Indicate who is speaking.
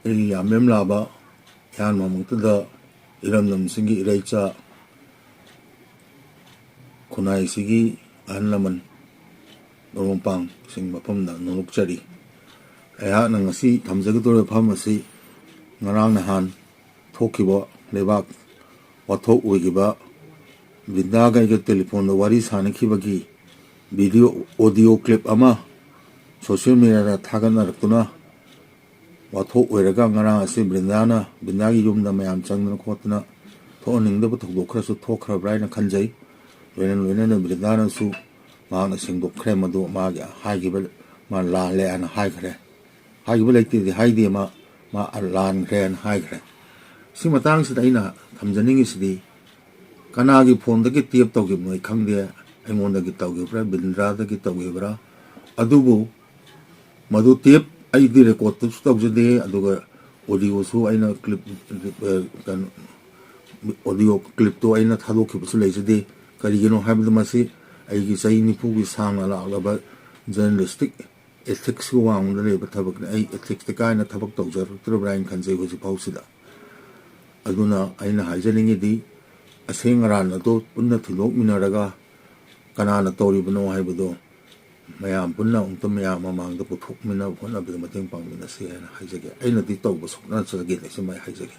Speaker 1: Yambem Laba, Yan Mamutda, Iranam Singi Reicha, Kunai Sigi, Anlaman, Norumpang, Sing Mapamda, Nolukchari. Aya Nangasi, Tamzagator Pharmacy, Naranahan, Tokiba, Lebak, Watok Wigiba, Brinda get telephone, the Waris Hanakibagi, video, audio clip Ama, social media Tagana. Watok Weraga Nara si Brindana, Bindagi Yum the Mayam Chang Kotana, Toning the Butokra so Tokra Brina Kanjay, when Brindana su, Mana Singo Cremado Maga, High Gibble, Man La Le and High Gre. High Gibble the High Dema, Ma Alan Gre and High Gre. Simatang Sidina, Tamjaning is the Kanagi Pond the Git of Togi, my Kang there, and one the Gitaugi, Bindra the Gitaugi, Adubu, Madu Tip. I did record to stop the day, audio so I know clip audio clip to I not have to keep day. Carigino have the massy, I say Nipu is hung a lot about journalistic ethics who wound the labor tabak, ethics the kind of tabak doctor to Brian can say was a posted. Aduna, I know hijing a saying around a dot, Bunda to look Minaraga, Canana Tori Bono Hibudo. Mayam Puna to Mayam among the Putuk Mina, one of the Mating Pang in the sea and Hizaki. I know the dog was not so again, it's in my Hizaki.